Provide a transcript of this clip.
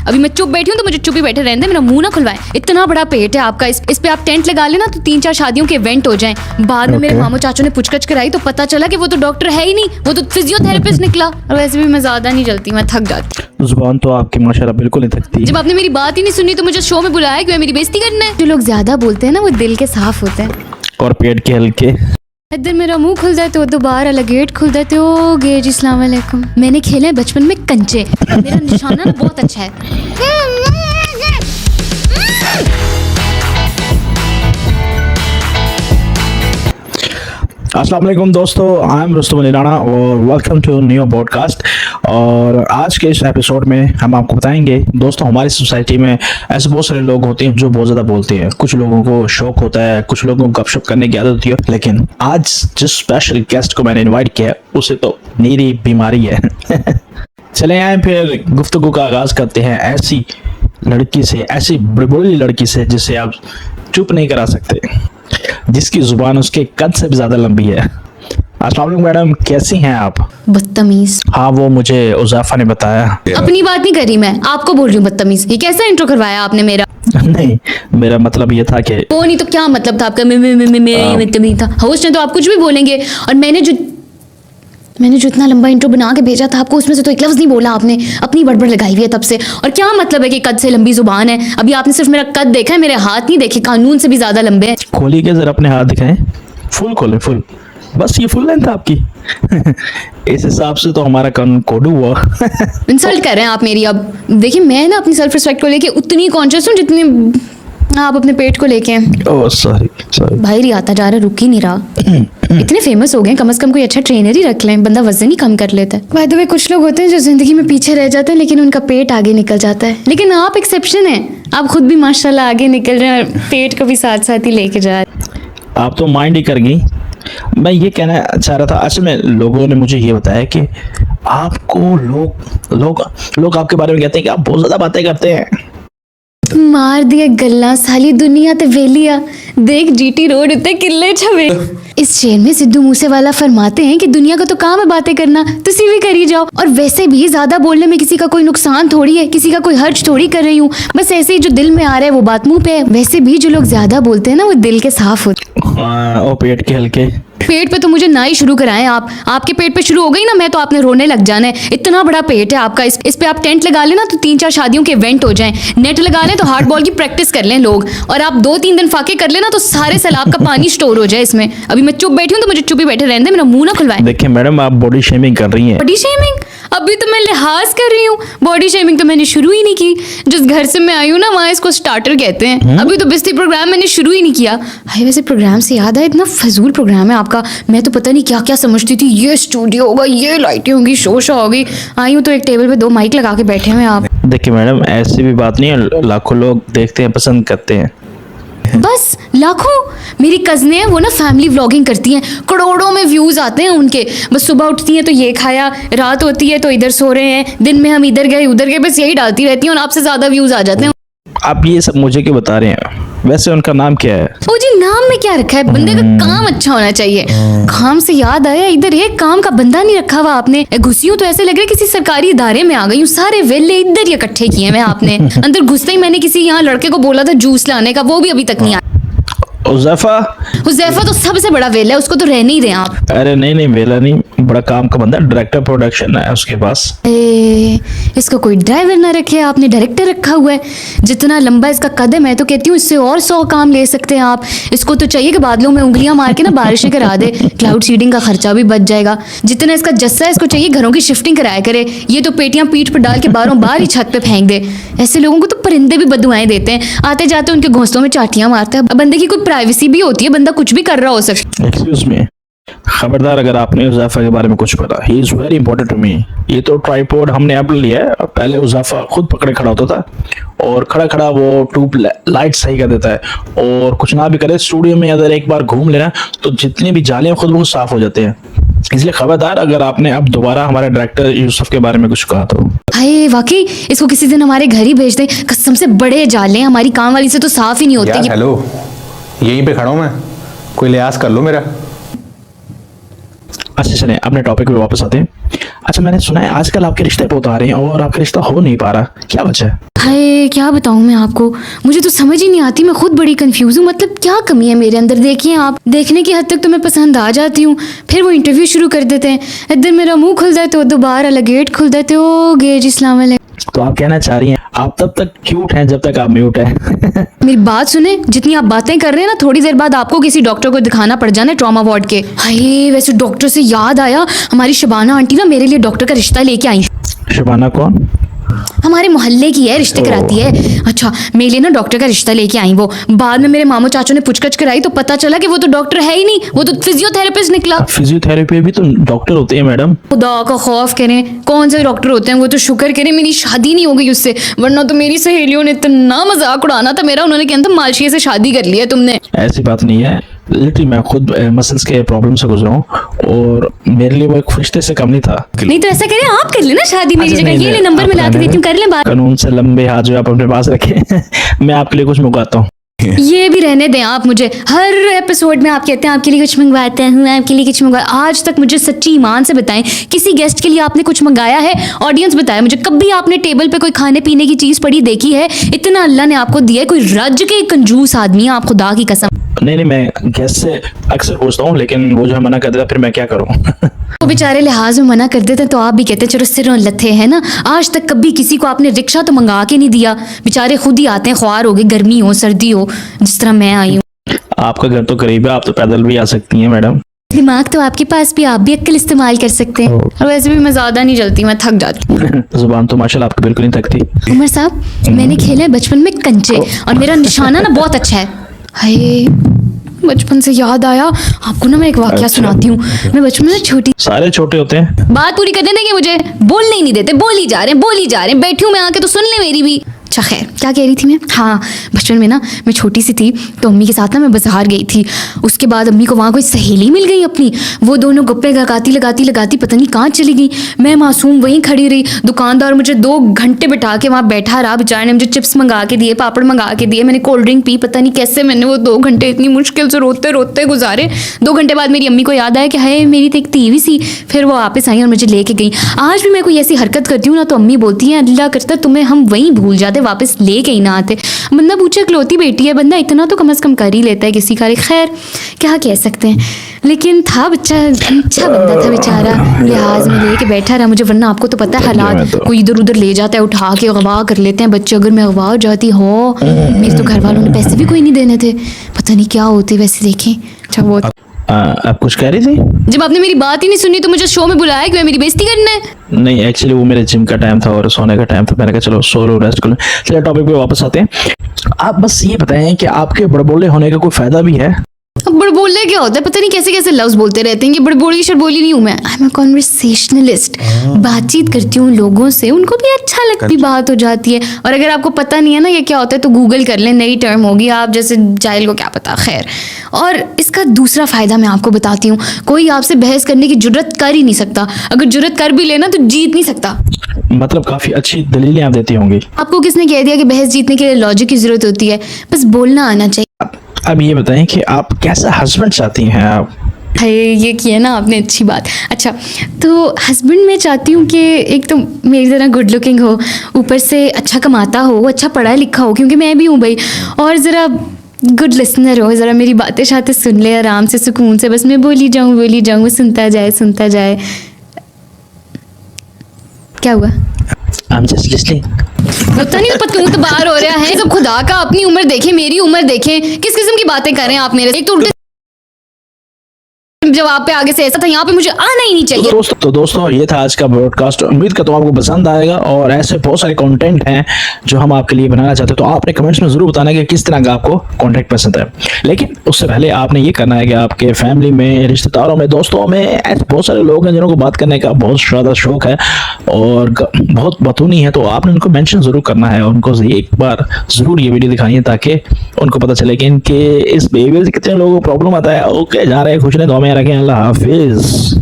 अभी मैं चुप बैठी हूँ तो मुझे चुप ही बैठे रहने दे, मेरा मुंह ना खुलवाएं। इतना बड़ा पेट है आपका, इस पे आप टेंट लगा लेना तो 3-4 शादियों के इवेंट हो जाएं। बाद में मेरे मामू चाचू ने पूछताछ कराई तो पता चला कि वो तो डॉक्टर है ही नहीं, वो तो फिजियोथेरेपिस्ट निकला। और वैसे भी मैं ज्यादा नहीं जलती, मैं थक जाती। जुबान तो आपकी माशाल्लाह बिल्कुल नहीं थकती। जब आपने मेरी बात ही नहीं सुनी तो मुझे शो में बुलाया क्यों, मेरी बेइज्जती करना है। जो लोग ज्यादा बोलते हैं ना वो दिल के साफ होते हैं और पेट के हल्के। इधर मेरा मुंह खुल जाए तो दोबारा अलग गेट खुल जाते हो गे जी। अस्सलाम वालेकुम। मैंने खेले हैं बचपन में कंचे, मेरा निशाना ना बहुत अच्छा है। अस्सलाम वालेकुम दोस्तों, आई एम रुस्तम अली राणा और वेलकम टू न्यू पॉडकास्ट। और आज के इस एपिसोड में हम आपको बताएंगे दोस्तों, हमारी सोसाइटी में ऐसे बहुत सारे लोग होते हैं जो बहुत ज़्यादा बोलते हैं। कुछ लोगों को शौक होता है, कुछ लोगों को गपशप करने की आदत होती है, लेकिन आज जिस स्पेशल गेस्ट को मैंने इन्वाइट किया उसे तो नीरी बीमारी है। चले आए फिर गुफ्तगू का आगाज़ करते हैं ऐसी लड़की से, ऐसी बड़ी लड़की से जिसे आप चुप नहीं करा सकते, जिसकी जुबान उसके कद से भी ज्यादा लंबी है। अस्सलाम वालेकुम मैडम, कैसी हैं आप? बदतमीज। हाँ, वो मुझे उज़ैफा ने बताया। अपनी बात नहीं करी, मैं आपको बोल रही हूँ बदतमीज। ये कैसा इंट्रो करवाया आपने मेरा? नहीं, मेरा मतलब ये था कि वो नहीं तो क्या मतलब था आपका? बदतमीज था। होस्ट ने तो आप कुछ भी बोलेंगे, और मैंने जो इतना लंबा इंट्रो बना के भेजा था आपको, उसमें से तो एक लफ्ज नहीं बोला आपने। अपनी बड़बड़ लगाई हुई है तब से। और क्या मतलब है कि कद से लंबी जुबान है? अभी आपने सिर्फ मेरा कद देखा है, मेरे हाथ नहीं देखे, कानून से भी ज्यादा लंबे हैं। खोली के जरा अपने हाथ दिखाएं, फुल खोले, फुल। बस ये फुल लेंथ आपकी। इस हिसाब से तो हमारा कानून कोड हुआ। इंसल्ट कर रहे हैं आप मेरी। अब देखिए, मैं ना अपनी सेल्फ रिस्पेक्ट को लेके उतनी कॉन्शियस हूँ जितनी आप अपने पेट को लेके हैं। Oh sorry. भाई री आता जा रहा, रुक ही नहीं रहा। इतने फेमस हो गए, कम से कम कोई अच्छा ट्रेनर ही रख लें, बंदा वजन ही कम कर लेता है। बाय द वे, कुछ लोग होते हैं जो जिंदगी में पीछे रह जाते हैं लेकिन उनका पेट आगे निकल जाता है। लेकिन आप एक्सेप्शन है, आप खुद भी माशाल्लाह आगे निकल रहे हैं और पेट को भी साथ साथ ही लेके जा रहे हैं। आप तो माइंड ही कर गई। मैं ये कहना चाह रहा था, असल में लोगों ने मुझे ये बताया कि आपको लोग आपके बारे में कहते हैं कि आप बहुत ज्यादा बातें करते हैं। मार दिए गल्ला, साली दुनिया ते वेलिया, देख जीटी रोड उते किले छवे। इस शेर में सिद्धू मूसेवाला फरमाते हैं कि दुनिया का तो काम है बातें करना, तुसी भी करी जाओ। और वैसे भी ज्यादा बोलने में किसी का कोई नुकसान थोड़ी है, किसी का कोई हर्ज थोड़ी कर रही हूँ। बस ऐसे ही जो दिल में आ रहा है वो बात मुंह पे है। वैसे भी जो लोग ज्यादा बोलते हैं ना वो दिल के साफ होते हैं। और पेट के हल्के। पेट पे तो मुझे ना ही शुरू कराएं आप। आपके पेट पे शुरू हो गई ना मैं तो आपने रोने लग जाना है। इतना बड़ा पेट है आपका, इस पे आप टेंट लगा लेना तो 3-4 शादियों के इवेंट हो जाएं। नेट लगा लें तो हार्ड बॉल की प्रैक्टिस कर लें लोग, और आप 2-3 दिन फाके कर लेना तो सारे सैलाब का पानी स्टोर हो जाए इसमें। अभी मैं चुप बैठी हूँ तो मुझे चुप ही बैठे रहने दे, मेरा मुंह ना खुलवाएं। देखिए मैडम, आप बॉडी शेमिंग कर रही हैं। Body shaming? अभी तो मैं लिहाज कर रही हूँ, बॉडी शेमिंग तो मैंने शुरू ही नहीं की। जिस घर से मैं आई हूँ ना वहाँ इसको स्टार्टर कहते हैं। अभी तो बिस्ती प्रोग्राम मैंने शुरू ही नहीं किया। हाय, वैसे प्रोग्राम से याद है, इतना फजूल प्रोग्राम है आपका। मैं तो पता नहीं क्या क्या समझती थी, ये स्टूडियो होगा, ये लाइटें होंगी, शो होगी। आई हूँ तो एक टेबल पे 2 माइक लगा के बैठे हुए आप। देखिए मैडम, ऐसी भी बात नहीं है, लाखों लोग देखते हैं, पसंद करते हैं। बस लाखों? मेरी कज़नें हैं, वो ना फैमिली व्लॉगिंग करती हैं, करोड़ों में व्यूज आते हैं उनके। बस सुबह उठती हैं तो ये खाया, रात होती है तो इधर सो रहे हैं, दिन में हम इधर गए उधर गए, बस यही डालती रहती हैं और आपसे ज्यादा व्यूज आ जाते हैं। आप ये सब मुझे क्यों बता रहे हैं? वैसे उनका नाम क्या है? ओ जी, नाम में क्या रखा है? बंदे का काम अच्छा होना चाहिए। काम से याद आया, इधर एक काम का बंदा नहीं रखा हुआ आपने। घुसी हूँ तो ऐसे लग रहा है किसी सरकारी इदारे में आ गई हूँ। सारे वेले इधर ही इकट्ठे किए हैं आपने। अंदर घुसते ही मैंने किसी यहाँ लड़के को बोला था जूस लाने का, वो भी अभी तक नहीं आया। हुज़ैफा तो सबसे बड़ा वेला है, उसको तो रहने ही दें आप। अरे नहीं, वेला नहीं, बड़ा काम का बंदा, डायरेक्टर प्रोडक्शन है उसके पास। इसको कोई ड्राइवर ना रखे, आपने डायरेक्टर रखा हुआ है। जितना लंबा इसका कदम है तो कहती हूँ इससे और 100 काम ले सकते हैं आप। इसको तो चाहिए कि बादलों में उंगलियां मार के ना बारिशें करा दे, क्लाउड सीडिंग का खर्चा भी बच जाएगा। जितना इसका जस्सा है, इसको चाहिए घरों की शिफ्टिंग कराया करे। ये तो पेटियां पीठ पर डाल के बारों बार ही छत पे फेंक दे। ऐसे लोगों को तो परिंदे भी बददुआएं देते हैं, आते जाते उनके घोंसलों में चाटियां मारते हैं। बंदे की कोई प्राइवेसी भी होती है, बंदा कुछ भी कर रहा हो सकता है। एक्सक्यूज मी, खबरदार अगर आपने उज़ैफा के बारे में कुछ पता, he is very important to me. ये तो ट्राइपॉड हमने अब लिया है, पहले उज़ैफा खुद पकड़े खड़ा होता था और खड़ा खड़ा वो ट्यूब लाइट सही कर देता है। और कुछ ना भी करे, स्टूडियो में अगर एक बार घूम लेना तो जितनी भी जालियां खुद बहुत साफ हो जाते हैं। इसलिए खबरदार अगर आपने अब दोबारा हमारे डायरेक्टर यूसुफ के बारे में कुछ कहा तो। भाई वाकई इसको किसी दिन हमारे घर ही भेज दे, कसम से बड़े जाले हैं, हमारी काम वाली से तो साफ ही नहीं होते। यार हेलो, यहीं पे खड़ा हूँ मैं, कोई लिहाज कर लो मेरा। अच्छा चलें, अपने टॉपिक पे वापस आते हैं। अच्छा, मैंने सुना है आजकल आपके रिश्ते बहुत आ रहे हैं और आपका रिश्ता हो नहीं पा रहा, क्या वजह है? हाय क्या बताऊं मैं आपको, मुझे तो समझ ही नहीं आती, मैं खुद बड़ी कंफ्यूज हूँ। मतलब क्या कमी है मेरे अंदर? देखिए आप, देखने की हद तक तो मैं पसंद आ जाती हूँ, फिर वो इंटरव्यू शुरू कर देते हैं, इधर मेरा मुंह खुलता है तो दोबारा अलग गेट खुलता है तो ओ गे जी सलाम अलैकुम। तो आप कहना चाह रही हैं आप तब तक क्यूट हैं जब तक आप म्यूट हैं। मेरी बात सुने, जितनी आप बातें कर रहे हैं ना, थोड़ी देर बाद आपको किसी डॉक्टर को दिखाना पड़ जाना ट्रॉमा वार्ड के। हाय वैसे डॉक्टर से याद आया, हमारी शबाना आंटी ना मेरे लिए डॉक्टर का रिश्ता लेके आई। शबाना कौन? हमारे मोहल्ले की है, रिश्ते कराती है। अच्छा मेरे लिए ना डॉक्टर का रिश्ता लेके आई वो। बाद में मेरे मामू चाचू ने पूछकछ कराई तो पता चला कि वो तो डॉक्टर है ही नहीं, वो तो फिजियोथेरेपिस्ट निकला। फिजियोथेरेपी भी तो डॉक्टर होते हैं मैडम। खुदा का खौफ करें, कौन से डॉक्टर होते हैं वो तो शुक्र करें मेरी शादी नहीं हो गई उससे, वरना तो मेरी सहेलियों ने इतना मजाक उड़ाना था मेरा, उन्होंने कहना था मालशिया से शादी कर लिया तुमने। ऐसी बात नहीं है, लिटरली मैं खुद मसल्स के प्रॉब्लम से गुजरा हूँ और मेरे लिए वो एक फरिश्ते से कम नहीं था। नहीं तो ऐसा करें, आप कर लेना शादी मेरी अच्छा, जगह, नहीं, ये ले नंबर मिला के देती हूँ, कर ले बात। कानून से लंबे हाथ जो आप अपने पास रखें मैं आपके लिए कुछ मंगवाता हूँ। ये भी रहने दें आप मुझे, हर एपिसोड में आप कहते हैं आपके लिए कुछ मंगवाते हैं, आपके लिए कुछ मंगवा। आज तक मुझे सच्ची ईमान से बताएं किसी गेस्ट के लिए आपने कुछ मंगाया है? ऑडियंस बताए मुझे, कभी आपने टेबल पे कोई खाने पीने की चीज पड़ी देखी है? इतना अल्लाह ने आपको दिया है, कोई रज के कंजूस आदमी है आप, खुदा की कसम। नहीं मैं गेस्ट से अक्सर पूछता हूँ लेकिन वो जो है मना कर देता, फिर मैं क्या करूँ। वो बेचारे लिहाज में मना कर देते तो आप भी कहते चलो सिरों लथे है ना। आज तक कभी किसी को आपने रिक्शा तो मंगा के नहीं दिया, बेचारे खुद ही आते हैं, ख्वार हो गए, गर्मी हो सर्दी हो, जिस तरह मैं आई हूँ। आपका घर तो करीब है, आप तो पैदल भी आ सकती हैं मैडम। दिमाग तो आपके पास भी, आप भी अक्ल इस्तेमाल कर सकते हैं। और वैसे भी मैं ज्यादा नहीं जलती, मैं थक जाती हूँ। जुबान तो माशाल्लाह आपकी बिल्कुल नहीं थकती। उमर साहब मैंने खेला है बचपन में कंचे और मेरा निशाना ना बहुत अच्छा है। हाय बचपन से याद आया आपको ना, मैं एक वाकया सुनाती हूँ। मैं बचपन में छोटी, सारे छोटे होते हैं। बात पूरी करने देंगे मुझे? बोलने ही नहीं देते, बोली जा रहे हैं, बैठी हूँ मैं आके तो सुन ले मेरी भी। अच्छा खैर क्या कह रही थी मैं? हाँ बचपन में ना मैं छोटी सी थी तो अम्मी के साथ ना मैं बाजार गई थी। उसके बाद अम्मी को वहाँ कोई सहेली मिल गई अपनी, वो दोनों गप्पे लगाती पता नहीं कहाँ चली गई। मैं मासूम वहीं खड़ी रही, दुकानदार मुझे 2 घंटे बिठा के वहाँ बैठा रहा, बेचारे ने मुझे चिप्स मंगा के दिए, पापड़ मंगा के दिए, मैंने कोल्ड ड्रिंक पी, पता नहीं कैसे मैंने वो 2 घंटे इतनी मुश्किल से रोते रोते गुजारे। 2 घंटे बाद मेरी अम्मी को याद आया कि हाय मेरी तो एक तीवी सी, फिर वो वापस आई और मुझे लेके गई। आज भी मैं कोई ऐसी हरकत करती हूँ ना तो अम्मी बोलती हैं अल्लाह करता तुम्हें हम वहीं भूल जाते, वापस लेके ही ना आते। बंदा पूछे इकलौती बेटी है, बंदा इतना तो कम से कम कर ही लेता है किसी का। खैर क्या कह सकते हैं, लेकिन था बच्चा, अच्छा बंदा था बेचारा, लिहाज में लेके बैठा रहा मुझे, वरना आपको तो पता है हालात, कोई इधर उधर ले जाता है उठा के, अगवा कर लेते हैं बच्चे। अगर मैं अगवा हो जाती हो, मेरे तो घर वालों ने पैसे भी कोई नहीं देने थे, पता नहीं क्या होते वैसे। देखें अच्छा वो आप कुछ कह रही थी? जब आपने मेरी बात ही नहीं सुनी तो मुझे शो में बुलाया कि मेरी बेइज्जती करना है? नहीं एक्चुअली वो मेरे जिम का टाइम था और सोने का टाइम था, मैंने कहा चलो सो लो, रेस्ट कर लो। चलिए टॉपिक पे वापस आते हैं। आप बस ये बताएं कि आपके बड़बोले होने का कोई फायदा भी है? अब बड़बोले क्या होता है, पता नहीं कैसे कैसे लफ्ज बोलते रहते हैं। ये बड़बोली शड़बोली नहीं हूँ मैं, आई एम अ कॉन्वर्सेशनलिस्ट। बातचीत करती हूँ लोगों से, उनको भी अच्छा लगती बात हो जाती है। और अगर आपको पता नहीं है ना ये क्या होता है तो गूगल कर लें, नई टर्म होगी, आप जैसे जाहिल को क्या पता। खैर, और इसका दूसरा फायदा मैं आपको बताती हूँ, कोई आपसे बहस करने की जुर्रत कर ही नहीं सकता, अगर जुर्रत कर भी लेना तो जीत नहीं सकता। मतलब काफी अच्छी दलीलें आप देती होंगी। आपको किसने कह दिया कि बहस जीतने के लिए लॉजिक की जरूरत होती है? बस बोलना आना चाहिए। अब ये बताएं कि आप कैसा हस्बैंड चाहती हैं आप? ये किया ना आपने, अच्छी बात। अच्छा तो हस्बैंड मैं चाहती हूँ कि एक तो मेरी तरह गुड लुकिंग हो, ऊपर से अच्छा कमाता हो, अच्छा पढ़ा लिखा हो, क्योंकि मैं भी हूँ भाई, और ज़रा गुड लिसनर हो, ज़रा मेरी बातें शातें सुन ले आराम से सुकून से, बस मैं बोली जाऊँ वो सुनता जाए। क्या हुआ? I'm just listening. पता नहीं पता क्यों तो बाहर हो रहा है। सब खुदा का अपनी उम्र देखें, मेरी उम्र देखें, किस किस्म की बातें कर रहे हैं आप मेरे से। एक तो उल्टे जवाब पे आगे से ऐसा था, यहाँ पे मुझे आना ही नहीं चाहिए। तो दोस्तों ये था आज का ब्रॉडकास्ट, उम्मीद करता हूँ आपको पसंद आएगा और ऐसे बहुत सारे कंटेंट हैं जो हम आपके लिए बनाना चाहते हैं, तो आपने कमेंट्स में जरूर बताना कि किस तरह का आपको कंटेंट पसंद है। लेकिन उससे पहले आपने ये करना है कि आपके फैमिली में, रिश्तेदारों में, दोस्तों में ऐसे बहुत सारे लोग हैं जिनको बात करने का बहुत ज़्यादा शौक है और बहुत बतूनी है, तो आपने उनको मेंशन जरूर करना है और उनको एक बार जरूर ये वीडियो दिखानी है ताकि उनको पता चले कि इनके इस बिहेवियर से कितने लोगों को प्रॉब्लम आता है। ओके जा रहे हैं, खुश रहे, दुआ में रखें, अल्लाह हाफिज।